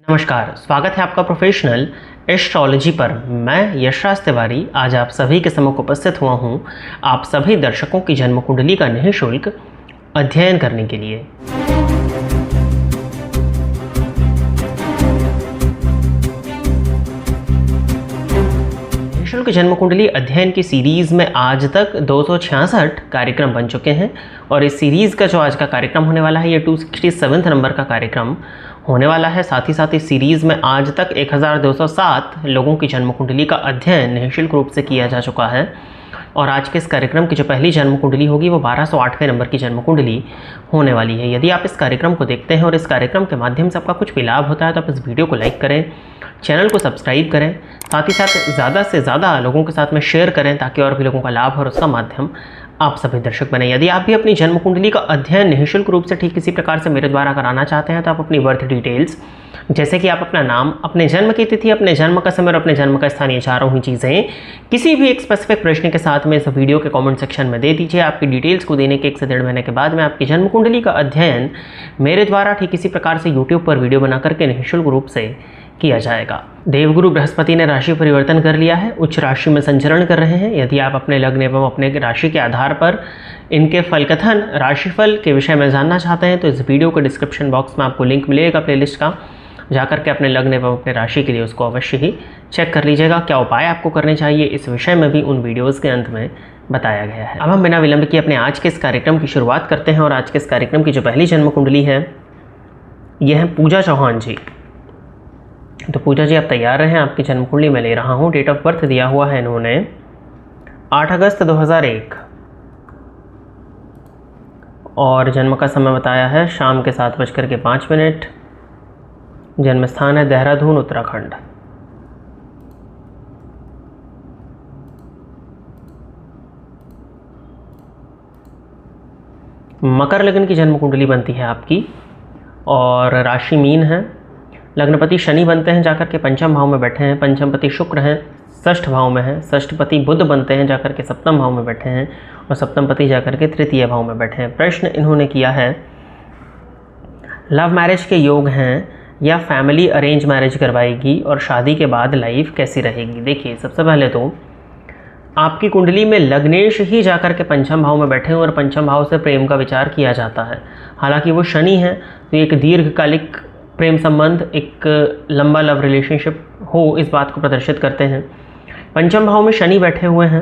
नमस्कार, स्वागत है आपका प्रोफेशनल एस्ट्रोलॉजी पर। मैं यशराज तिवारी आज आप सभी के सम्मुख उपस्थित हुआ हूं आप सभी दर्शकों की जन्म कुंडली का निःशुल्क अध्ययन करने के लिए। निःशुल्क जन्म कुंडली अध्ययन की सीरीज़ में आज तक 266 कार्यक्रम बन चुके हैं और इस सीरीज़ का जो आज का कार्यक्रम होने वाला है ये 267 नंबर का कार्यक्रम होने वाला है। साथ ही साथ इस सीरीज़ में आज तक 1207 लोगों की जन्म कुंडली का अध्ययन निःशुल्क रूप से किया जा चुका है और आज के इस कार्यक्रम की जो पहली जन्म कुंडली होगी वो 1208वें नंबर की जन्म कुंडली होने वाली है। यदि आप इस कार्यक्रम को देखते हैं और इस कार्यक्रम के माध्यम से आपका कुछ भी लाभ होता है तो आप इस वीडियो को लाइक करें, चैनल को सब्सक्राइब करें, साथ ही साथ ज़्यादा से ज़्यादा लोगों के साथ में शेयर करें ताकि और भी लोगों का लाभ और उसका माध्यम आप सभी दर्शक बने। यदि आप भी अपनी जन्म कुंडली का अध्ययन निःशुल्क रूप से ठीक इसी प्रकार से मेरे द्वारा कराना चाहते हैं तो आप अपनी बर्थ डिटेल्स जैसे कि आप अपना नाम, अपने जन्म की तिथि, अपने जन्म का समय और अपने जन्म का स्थान, ये चारों ही चीज़ें किसी भी एक स्पेसिफिक प्रश्न के साथ में इस वीडियो के कमेंट सेक्शन में दे दीजिए। आपकी डिटेल्स को देने के 1 से 1.5 महीने के बाद में आपकी जन्म कुंडली का अध्ययन मेरे द्वारा ठीक इसी प्रकार से यूट्यूब पर वीडियो बना करके निःशुल्क रूप से किया जाएगा। देवगुरु बृहस्पति ने राशि परिवर्तन कर लिया है, उच्च राशि में संचरण कर रहे हैं। यदि आप अपने लग्न एवं अपने राशि के आधार पर इनके फलकथन राशिफल के विषय में जानना चाहते हैं तो इस वीडियो के डिस्क्रिप्शन बॉक्स में आपको लिंक मिलेगा प्लेलिस्ट का, जाकर के अपने लग्न एवं अपने राशि के लिए उसको अवश्य ही चेक कर लीजिएगा। क्या उपाय आपको करने चाहिए इस विषय में भी उन वीडियोज़ के अंत में बताया गया है। अब हम बिना विलंब किए अपने आज के इस कार्यक्रम की शुरुआत करते हैं और आज के इस कार्यक्रम की जो पहली जन्म कुंडली है यह है पूजा चौहान जी। तो पूजा जी आप तैयार रहें, आपकी जन्म कुंडली में ले रहा हूँ। डेट ऑफ बर्थ दिया हुआ है इन्होंने 8 अगस्त 2001 और जन्म का समय बताया है शाम के 7:05। जन्म स्थान है देहरादून, उत्तराखंड। मकर लग्न की जन्म कुंडली बनती है आपकी और राशि मीन है। लग्नपति शनि बनते हैं, जाकर के पंचम भाव में बैठे हैं। पंचमपति शुक्र हैं, षष्ठ भाव में है। षष्ठपति बुध बनते हैं, जाकर के सप्तम भाव में बैठे हैं और सप्तमपति जाकर के तृतीय भाव में बैठे हैं। प्रश्न इन्होंने किया है लव मैरिज के योग हैं या फैमिली अरेंज मैरिज करवाएगी और शादी के बाद लाइफ कैसी रहेगी। देखिए, सबसे पहले तो आपकी कुंडली में लग्नेश ही जाकर के पंचम भाव में बैठे हैं और पंचम भाव से प्रेम का विचार किया जाता है। हालांकि वो शनि है तो एक दीर्घकालिक प्रेम संबंध, एक लंबा लव रिलेशनशिप हो, इस बात को प्रदर्शित करते हैं। पंचम भाव में शनि बैठे हुए हैं,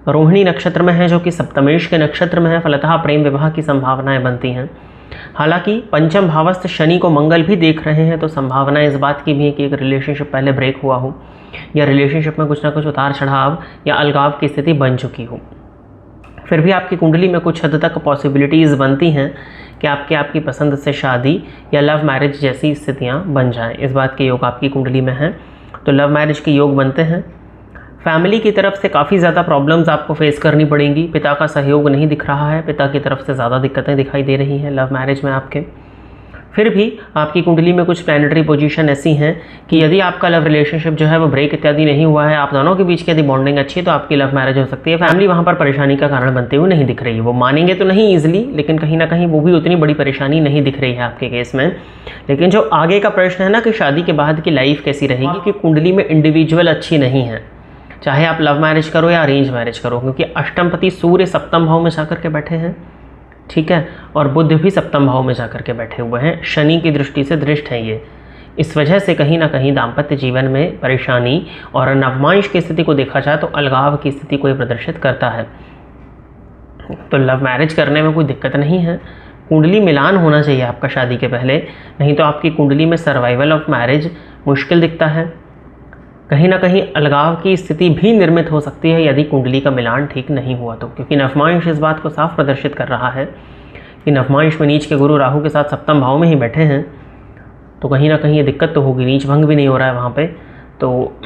रोहिणी नक्षत्र में है जो कि सप्तमेश के नक्षत्र में है, फलतः प्रेम विवाह की संभावनाएं बनती हैं। हालांकि पंचम भावस्थ शनि को मंगल भी देख रहे हैं तो संभावना इस बात की भी है कि एक रिलेशनशिप पहले ब्रेक हुआ हो या रिलेशनशिप में कुछ ना कुछ उतार चढ़ाव या अलगाव की स्थिति बन चुकी हो। फिर भी आपकी कुंडली में कुछ हद तक पॉसिबिलिटीज़ बनती हैं कि आपकी पसंद से शादी या लव मैरिज जैसी स्थितियां बन जाएं। इस बात के योग आपकी कुंडली में हैं तो लव मैरिज के योग बनते हैं। फैमिली की तरफ से काफ़ी ज़्यादा प्रॉब्लम्स आपको फेस करनी पड़ेंगी। पिता का सहयोग नहीं दिख रहा है, पिता की तरफ से ज़्यादा दिक्कतें दिखाई दे रही हैं लव मैरिज में आपके। फिर भी आपकी कुंडली में कुछ प्लैनेटरी पोजीशन ऐसी हैं कि यदि आपका लव रिलेशनशिप जो है वो ब्रेक इत्यादि नहीं हुआ है, आप दोनों के बीच की यदि बॉन्डिंग अच्छी है तो आपकी लव मैरिज हो सकती है। फैमिली वहाँ पर परेशानी का कारण बनते हुए नहीं दिख रही है। वो मानेंगे तो नहीं ईजिली, लेकिन कहीं ना कहीं वो भी उतनी बड़ी परेशानी नहीं दिख रही है आपके केस में। लेकिन जो आगे का प्रश्न है ना कि शादी के बाद की लाइफ कैसी रहेगी, कि कुंडली में इंडिविजुअल अच्छी नहीं है, चाहे आप लव मैरिज करो या अरेंज मैरिज करो, क्योंकि अष्टमपति सूर्य सप्तम भाव में जाकर के बैठे हैं, ठीक है, और बुध भी सप्तम भाव में जाकर के बैठे हुए हैं। शनि की दृष्टि से दृष्ट हैं ये। इस वजह से कहीं ना कहीं दाम्पत्य जीवन में परेशानी और नवमांश की स्थिति को देखा जाए तो अलगाव की स्थिति को प्रदर्शित करता है। तो लव मैरिज करने में कोई दिक्कत नहीं है, कुंडली मिलान होना चाहिए आपका शादी के पहले, नहीं तो आपकी कुंडली में सर्वाइवल ऑफ मैरिज मुश्किल दिखता है। कहीं ना कहीं अलगाव की स्थिति भी निर्मित हो सकती है यदि कुंडली का मिलान ठीक नहीं हुआ तो, क्योंकि नवमांश इस बात को साफ प्रदर्शित कर रहा है कि नवमांश में नीच के गुरु राहु के साथ सप्तम भाव में ही बैठे हैं तो कहीं ना कहीं ये दिक्कत तो होगी। नीच भंग भी नहीं हो रहा है वहाँ पे, तो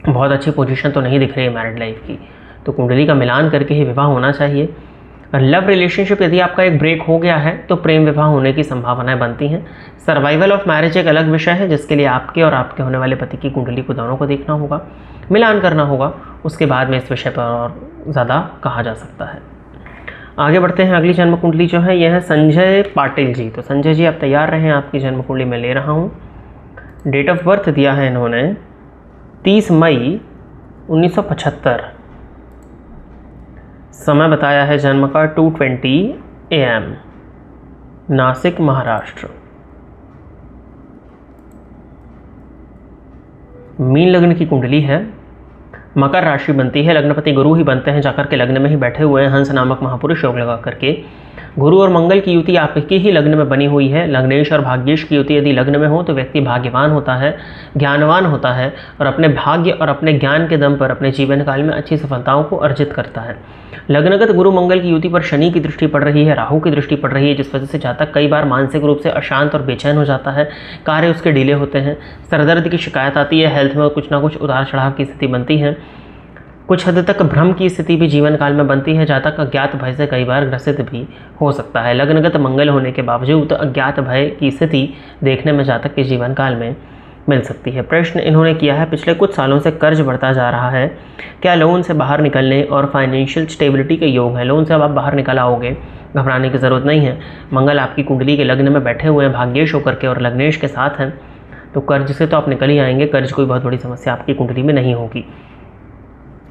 बहुत अच्छी पोजीशन तो नहीं दिख रही है मैरिड लाइफ की। तो कुंडली का मिलान करके ही विवाह होना चाहिए। लव रिलेशनशिप यदि आपका एक ब्रेक हो गया है तो प्रेम विवाह होने की संभावनाएं बनती हैं। सर्वाइवल ऑफ मैरिज एक अलग विषय है जिसके लिए आपके और आपके होने वाले पति की कुंडली को दोनों को देखना होगा, मिलान करना होगा, उसके बाद में इस विषय पर और ज़्यादा कहा जा सकता है। आगे बढ़ते हैं। अगली जन्म कुंडली जो है यह है संजय पाटिल जी। तो संजय जी आप तैयार रहें, आपकी जन्म कुंडली मैं ले रहा हूँ। डेट ऑफ बर्थ दिया है इन्होंने 30 मई 1975। समय बताया है जन्म का 2:20 AM, नासिक महाराष्ट्र। मीन लग्न की कुंडली है, मकर राशि बनती है, लग्नपति गुरु ही बनते हैं, जाकर के लग्न में ही बैठे हुए हैं हंस नामक महापुरुष योग लगा करके। गुरु और मंगल की युति आपके ही लग्न में बनी हुई है। लग्नेश और भाग्येश की युति यदि लग्न में हो तो व्यक्ति भाग्यवान होता है, ज्ञानवान होता है और अपने भाग्य और अपने ज्ञान के दम पर अपने जीवन काल में अच्छी सफलताओं को अर्जित करता है। लग्नगत गुरु मंगल की युति पर शनि की दृष्टि पड़ रही है, राहु की दृष्टि पड़ रही है, जिस वजह से जातक कई बार मानसिक रूप से अशांत और बेचैन हो जाता है, कार्य उसके डिले होते हैं, सरदर्द की शिकायत आती है, हेल्थ में कुछ ना कुछ उतार चढ़ाव की स्थिति बनती है, कुछ हद तक भ्रम की स्थिति भी जीवन काल में बनती है। जातक अज्ञात भय से कई बार ग्रसित भी हो सकता है। लग्नगत मंगल होने के बावजूद अज्ञात भय की स्थिति देखने में जातक के जीवन काल में मिल सकती है। प्रश्न इन्होंने किया है, पिछले कुछ सालों से कर्ज बढ़ता जा रहा है, क्या लोन से बाहर निकलने और फाइनेंशियल स्टेबिलिटी के योग है? लोन से अब आप बाहर निकल आओगे, घबराने की ज़रूरत नहीं है। मंगल आपकी कुंडली के लग्न में बैठे हुए हैं भाग्येश होकर के और लग्नेश के साथ हैं, तो कर्ज से तो आप निकल ही आएंगे। कर्ज कोई बहुत बड़ी समस्या आपकी कुंडली में नहीं होगी।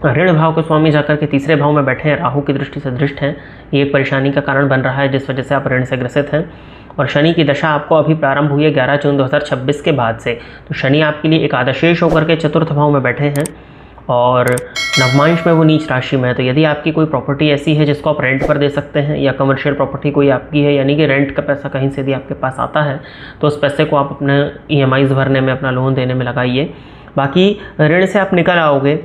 ऋण भाव के स्वामी जाकर के तीसरे भाव में बैठे हैं, राहु की दृष्टि से दृष्ट हैं, ये एक परेशानी का कारण बन रहा है जिस वजह से आप ऋण से ग्रसित हैं। और शनि की दशा आपको अभी प्रारंभ हुई है 11 जून 2026 के बाद से। तो शनि आपके लिए एकादशेश होकर के चतुर्थ भाव में बैठे हैं और नवमांश में वो नीच राशि में है। तो यदि आपकी कोई प्रॉपर्टी ऐसी है जिसको आप रेंट पर दे सकते हैं या कमर्शियल प्रॉपर्टी कोई आपकी है, यानी कि रेंट का पैसा कहीं से यदि आपके पास आता है तो उस पैसे को आप अपने EMIs भरने में, अपना लोन देने में लगाइए। बाकी ऋण से आप निकल आओगे,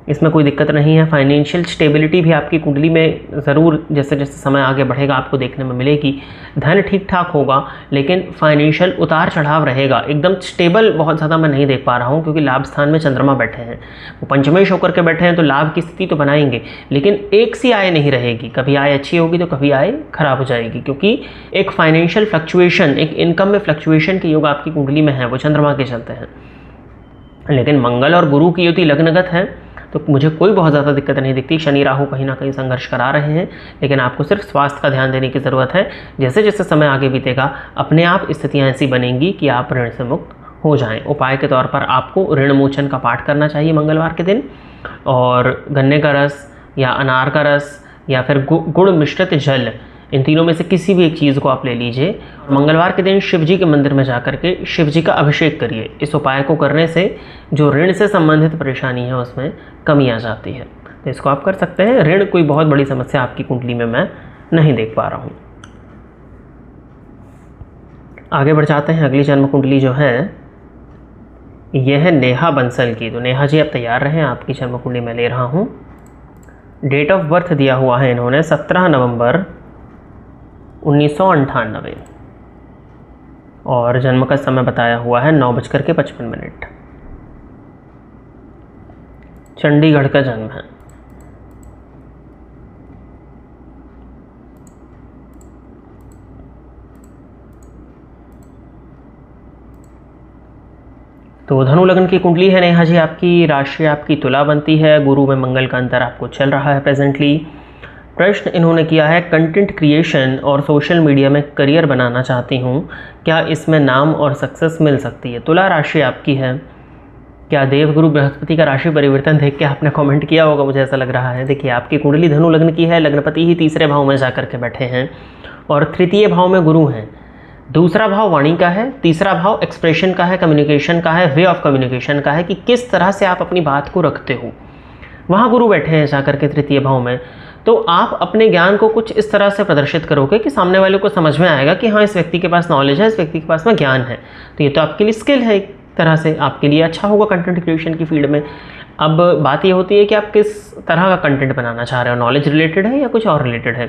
इसमें कोई दिक्कत नहीं है। फाइनेंशियल स्टेबिलिटी भी आपकी कुंडली में ज़रूर जैसे जैसे समय आगे बढ़ेगा आपको देखने में मिलेगी। धन ठीक ठाक होगा लेकिन फाइनेंशियल उतार चढ़ाव रहेगा। एकदम स्टेबल बहुत ज़्यादा मैं नहीं देख पा रहा हूँ, क्योंकि लाभ स्थान में चंद्रमा बैठे हैं, वो पंचमेश होकर के बैठे हैं, तो लाभ की स्थिति तो बनाएंगे लेकिन एक सी आय नहीं रहेगी। कभी आय अच्छी होगी तो कभी आय खराब हो जाएगी, क्योंकि एक फाइनेंशियल फ्लक्चुएशन, एक इनकम में फ्लक्चुएशन के योग आपकी कुंडली में है, वो चंद्रमा के चलते हैं। लेकिन मंगल और गुरु की युति लग्नगत है तो मुझे कोई बहुत ज़्यादा दिक्कत नहीं दिखती। शनि राहु कहीं ना कहीं संघर्ष करा रहे हैं, लेकिन आपको सिर्फ स्वास्थ्य का ध्यान देने की ज़रूरत है। जैसे जैसे समय आगे बीतेगा अपने आप स्थितियाँ ऐसी बनेंगी कि आप ऋण से मुक्त हो जाएं। उपाय के तौर पर आपको ऋण मोचन का पाठ करना चाहिए मंगलवार के दिन, और गन्ने का रस या अनार का रस या फिर गुड़ मिश्रित जल, इन तीनों में से किसी भी एक चीज़ को आप ले लीजिए। मंगलवार के दिन शिव जी के मंदिर में जाकर के शिव जी का अभिषेक करिए। इस उपाय को करने से जो ऋण से संबंधित परेशानी है उसमें कमी आ जाती है, तो इसको आप कर सकते हैं। ऋण कोई बहुत बड़ी समस्या आपकी कुंडली में मैं नहीं देख पा रहा हूँ। आगे बढ़ जाते हैं। अगली जन्म कुंडली जो है यह है नेहा बंसल की। तो नेहा जी आप तैयार रहें, आपकी जन्म कुंडली मैं ले रहा हूँ। डेट ऑफ बर्थ दिया हुआ है इन्होंने 17 नवंबर 1998 और जन्म का समय बताया हुआ है 9:55। चंडीगढ़ का जन्म है। तो धनु लग्न की कुंडली है नेहा जी आपकी। राशि आपकी तुला बनती है, गुरु में मंगल का अंतर आपको चल रहा है प्रेजेंटली। प्रश्न इन्होंने किया है, कंटेंट क्रिएशन और सोशल मीडिया में करियर बनाना चाहती हूँ, क्या इसमें नाम और सक्सेस मिल सकती है? तुला राशि आपकी है। क्या देवगुरु बृहस्पति का राशि परिवर्तन देख के आपने कमेंट किया होगा, मुझे ऐसा लग रहा है। देखिए आपकी कुंडली धनु लग्न की है, लग्नपति ही तीसरे भाव में जाकर के बैठे हैं और तृतीय भाव में गुरु हैं। दूसरा भाव वाणी का है, तीसरा भाव एक्सप्रेशन का है, कम्युनिकेशन का है, वे ऑफ कम्युनिकेशन का है कि किस तरह से आप अपनी बात को रखते हो। वहाँ गुरु बैठे हैं जाकर के तृतीय भाव में, तो आप अपने ज्ञान को कुछ इस तरह से प्रदर्शित करोगे कि सामने वाले को समझ में आएगा कि हाँ इस व्यक्ति के पास नॉलेज है, इस व्यक्ति के पास में ज्ञान है। तो ये तो आपके लिए स्किल है, एक तरह से आपके लिए अच्छा होगा कंटेंट क्रिएशन की फील्ड में। अब बात ये होती है कि आप किस तरह का कंटेंट बनाना चाह रहे हो, नॉलेज रिलेटेड है या कुछ और रिलेटेड है।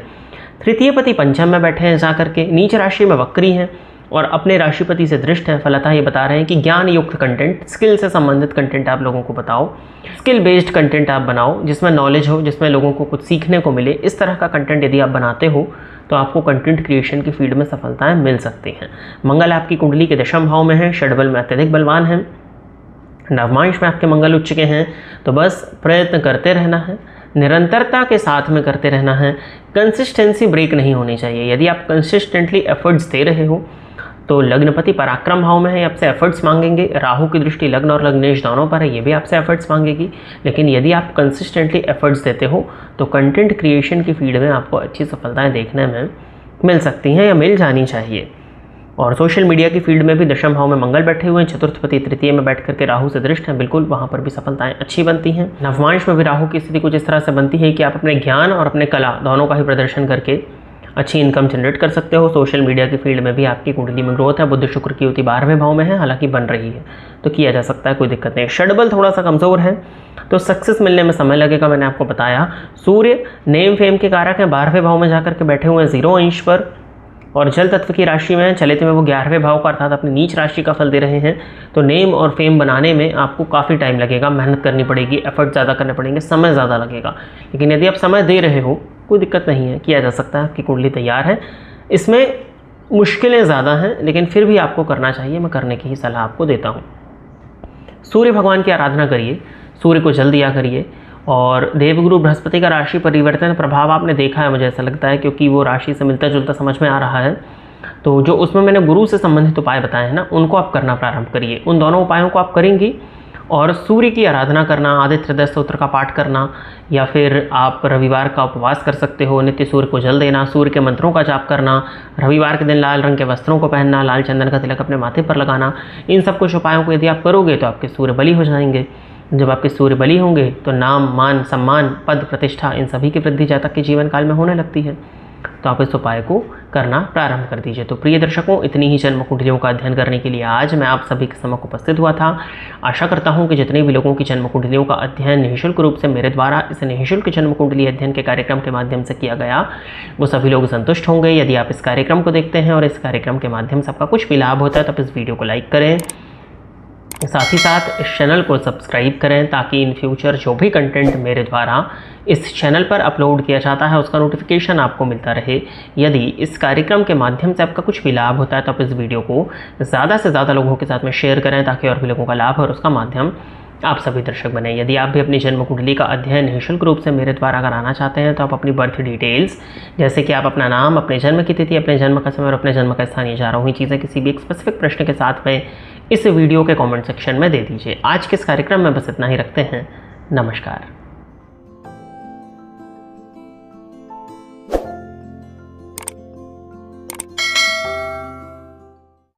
तृतीय पति पंचम में बैठे हैं जाकर के, नीच राशि में वक्री हैं और अपने राशिपति से दृष्ट हैं। फलतः ये बता रहे हैं कि ज्ञान युक्त कंटेंट, स्किल से संबंधित कंटेंट आप लोगों को बताओ, स्किल बेस्ड कंटेंट आप बनाओ जिसमें नॉलेज हो, जिसमें लोगों को कुछ सीखने को मिले। इस तरह का कंटेंट यदि आप बनाते हो तो आपको कंटेंट क्रिएशन की फील्ड में सफलताएं मिल सकती हैं। मंगल आपकी कुंडली के दशम भाव में है, षड्बल में अत्यधिक बलवान हैं, नवमांश में आपके मंगल उच्च के हैं। तो बस प्रयत्न करते रहना है, निरंतरता के साथ में करते रहना है, कंसिस्टेंसी ब्रेक नहीं होनी चाहिए। यदि आप कंसिस्टेंटली एफर्ट्स दे रहे हो तो लग्नपति पराक्रम भाव में है, आपसे एफर्ट्स मांगेंगे। राहु की दृष्टि लग्न और लग्नेश दोनों पर है, ये भी आपसे एफर्ट्स मांगेगी। लेकिन यदि आप कंसिस्टेंटली एफर्ट्स देते हो तो कंटेंट क्रिएशन की फील्ड में आपको अच्छी सफलताएं देखने में मिल सकती हैं या मिल जानी चाहिए। और सोशल मीडिया की फील्ड में भी दशम भाव में मंगल बैठे हुए हैं, चतुर्थपति तृतीय में बैठ करके राहु से दृष्ट हैं, बिल्कुल वहाँ पर भी सफलताएं अच्छी बनती हैं। नवमांश में भी राहु की स्थिति कुछ इस तरह से बनती है कि आप अपने ज्ञान और अपने कला दोनों का ही प्रदर्शन करके अच्छी इनकम जनरेट कर सकते हो। सोशल मीडिया की फील्ड में भी आपकी कुंडली में ग्रोथ है। बुध शुक्र की युति 12वें भाव में है, हालांकि बन रही है तो किया जा सकता है, कोई दिक्कत नहीं। षडबल थोड़ा सा कमज़ोर है तो सक्सेस मिलने में समय लगेगा, मैंने आपको बताया। सूर्य नेम फेम के कारक हैं, 12वें भाव में जाकर के बैठे हुए हैं 0 अंश पर, और जल तत्व की राशि में चलित में वो 11वें भाव का अर्थात अपनी नीच राशि का फल दे रहे हैं। तो नेम और फेम बनाने में आपको काफ़ी टाइम लगेगा, मेहनत करनी पड़ेगी, एफर्ट ज़्यादा करने पड़ेंगे, समय ज़्यादा लगेगा। लेकिन यदि आप समय दे रहे हो कोई दिक्कत नहीं है, किया जा सकता है, आपकी कुंडली तैयार है। इसमें मुश्किलें ज़्यादा हैं लेकिन फिर भी आपको करना चाहिए, मैं करने की ही सलाह आपको देता हूँ। सूर्य भगवान की आराधना करिए, सूर्य को जल दिया करिए। और देवगुरु बृहस्पति का राशि परिवर्तन प्रभाव आपने देखा है, मुझे ऐसा लगता है, क्योंकि वो राशि से मिलता जुलता समझ में आ रहा है। तो जो उसमें मैंने गुरु से संबंधित उपाय बताए हैं ना, उनको आप करना प्रारंभ करिए। उन दोनों उपायों को आप करेंगी और सूर्य की आराधना करना, आदित्य हृदय स्तोत्र का पाठ करना, या फिर आप रविवार का उपवास कर सकते हो, नित्य सूर्य को जल देना, सूर्य के मंत्रों का जाप करना, रविवार के दिन लाल रंग के वस्त्रों को पहनना, लाल चंदन का तिलक अपने माथे पर लगाना। इन सब कुछ उपायों को यदि आप करोगे तो आपके सूर्य बली हो जाएंगे। जब आपके सूर्य बली होंगे तो नाम मान सम्मान पद प्रतिष्ठा इन सभी की वृद्धि जातक के जीवन काल में होने लगती है। तो आप इस उपाय को करना प्रारंभ कर दीजिए। तो प्रिय दर्शकों, इतनी ही जन्म कुंडलियों का अध्ययन करने के लिए आज मैं आप सभी के समक्ष उपस्थित हुआ था। आशा करता हूं कि जितने भी लोगों की जन्म कुंडलियों का अध्ययन निःशुल्क रूप से मेरे द्वारा इस निःशुल्क जन्म कुंडली अध्ययन के कार्यक्रम के माध्यम से किया गया, वो सभी लोग संतुष्ट होंगे। यदि आप इस कार्यक्रम को देखते हैं और इस कार्यक्रम के माध्यम से आपका कुछ भी लाभ होता है तो आप इस वीडियो को लाइक करें, साथ ही साथ इस चैनल को सब्सक्राइब करें, ताकि इन फ्यूचर जो भी कंटेंट मेरे द्वारा इस चैनल पर अपलोड किया जाता है उसका नोटिफिकेशन आपको मिलता रहे। यदि इस कार्यक्रम के माध्यम से आपका कुछ भी लाभ होता है तो आप इस वीडियो को ज़्यादा से ज़्यादा लोगों के साथ में शेयर करें, ताकि और भी लोगों का लाभ और उसका माध्यम आप सभी दर्शक बने। यदि आप भी अपनी जन्म कुंडली का अध्ययन निःशुल्क रूप से मेरे द्वारा कराना चाहते हैं तो आप अपनी बर्थ डिटेल्स, जैसे कि आप अपना नाम, अपने जन्म की तिथि, अपने जन्म का समय और अपने जन्म का स्थान, ये चारों ही चीज़ें किसी भी एक स्पेसिफिक प्रश्न के साथ में इस वीडियो के कमेंट सेक्शन में दे दीजिए। आज के इस कार्यक्रम में बस इतना ही रखते हैं। नमस्कार।